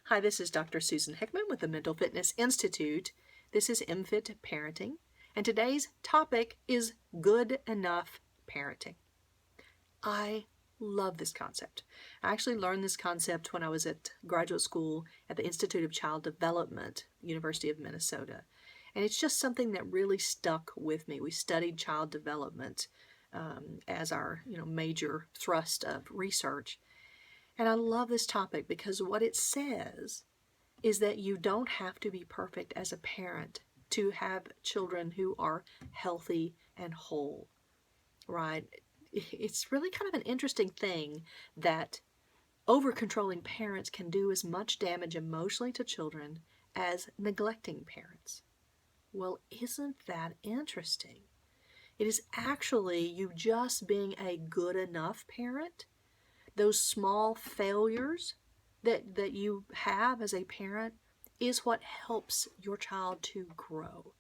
Hi, this is Dr. Susan Hickman with the Mental Fitness Institute. This is mFIT Parenting, and today's topic is good enough parenting. I love this concept. I actually learned this concept when I was at graduate school at the Institute of Child Development, University of Minnesota. And it's just something that really stuck with me. We studied child development as our major thrust of research. And I love this topic because what it says is that you don't have to be perfect as a parent to have children who are healthy and whole, right? It's really kind of an interesting thing that over-controlling parents can do as much damage emotionally to children as neglecting parents. Well, isn't that interesting? It is actually you just being a good enough parent. Those small failures that you have as a parent is what helps your child to grow.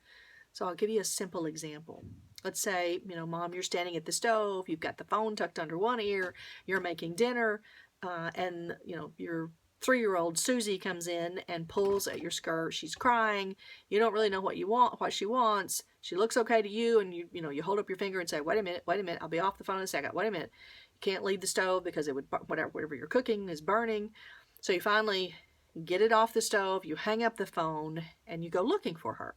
So I'll give you a simple example. Let's say, Mom, you're standing at the stove, you've got the phone tucked under one ear, you're making dinner, and, your 3-year-old Susie comes in and pulls at your skirt. She's crying. You don't really know what she wants. She looks okay to you, and you hold up your finger and say, wait a minute, I'll be off the phone in a second. Wait a minute. You can't leave the stove because it would whatever you're cooking is burning. So you finally get it off the stove, you hang up the phone, and you go looking for her.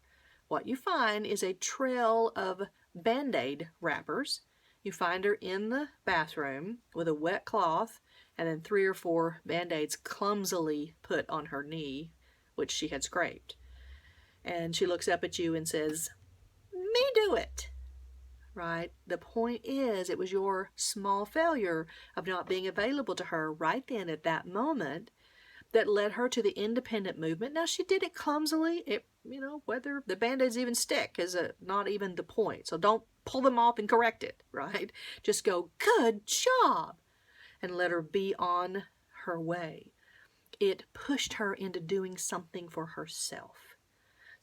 What you find is a trail of Band-Aid wrappers. You find her in the bathroom with a wet cloth and then 3 or 4 Band-Aids clumsily put on her knee, which she had scraped. And she looks up at you and says, "Me do it." Right? The point is, it was your small failure of not being available to her right then at that moment that led her to the independent movement. Now, she did it clumsily. Whether the Band-Aids even stick is not even the point. So don't pull them off and correct it, right? Just go, "Good job," and let her be on her way. It pushed her into doing something for herself.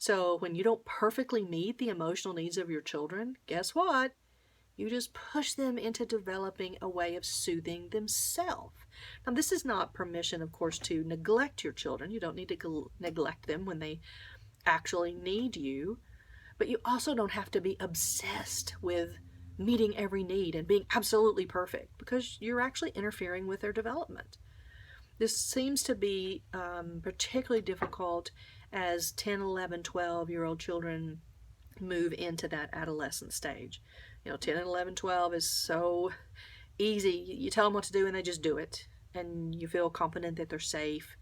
So when you don't perfectly meet the emotional needs of your children, guess what? You just push them into developing a way of soothing themselves. Now, this is not permission, of course, to neglect your children. You don't need to neglect them when they actually need you. But you also don't have to be obsessed with meeting every need and being absolutely perfect, because you're actually interfering with their development. This seems to be particularly difficult as 10, 11, 12-year-old children move into that adolescent stage. 10 and 11, 12 is so easy. You tell them what to do and they just do it. And you feel confident that they're safe.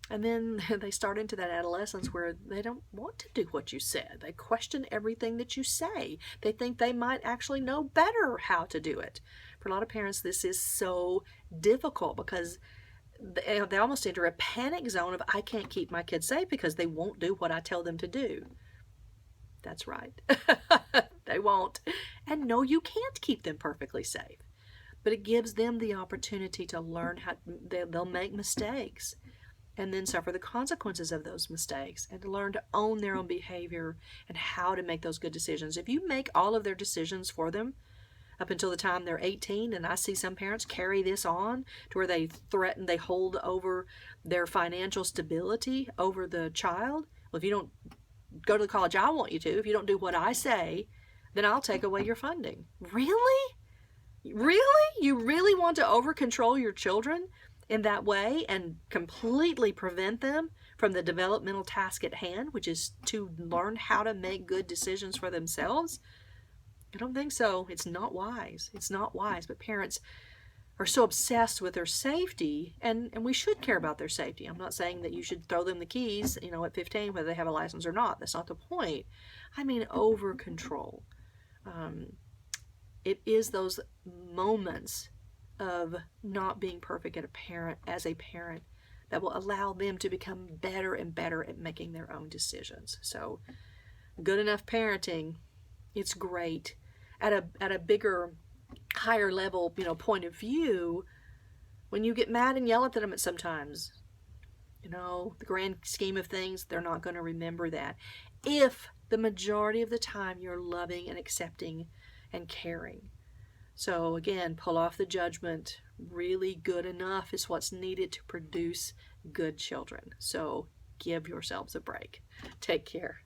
And then they start into that adolescence where they don't want to do what you said. They question everything that you say. They think they might actually know better how to do it. For a lot of parents, this is so difficult because they almost enter a panic zone of, I can't keep my kids safe because they won't do what I tell them to do. That's right. They won't. And no, you can't keep them perfectly safe. But it gives them the opportunity to learn how they'll make mistakes and then suffer the consequences of those mistakes, and to learn to own their own behavior and how to make those good decisions. If you make all of their decisions for them up until the time they're 18, and I see some parents carry this on to where they hold over their financial stability over the child. Well, if you don't go to the college I want you to, if you don't do what I say, then I'll take away your funding. Really? Really? You really want to over-control your children in that way and completely prevent them from the developmental task at hand, which is to learn how to make good decisions for themselves? I don't think so. It's not wise. It's not wise. But parents are so obsessed with their safety, and we should care about their safety. I'm not saying that you should throw them the keys, at 15, whether they have a license or not. That's not the point. I mean over control. It is those moments of not being perfect as a parent that will allow them to become better and better at making their own decisions. So, good enough parenting, it's great. At a bigger, higher level, point of view, when you get mad and yell at them sometimes, the grand scheme of things, they're not going to remember that. If the majority of the time you're loving and accepting and caring. So again, pull off the judgment. Really good enough is what's needed to produce good children. So give yourselves a break. Take care.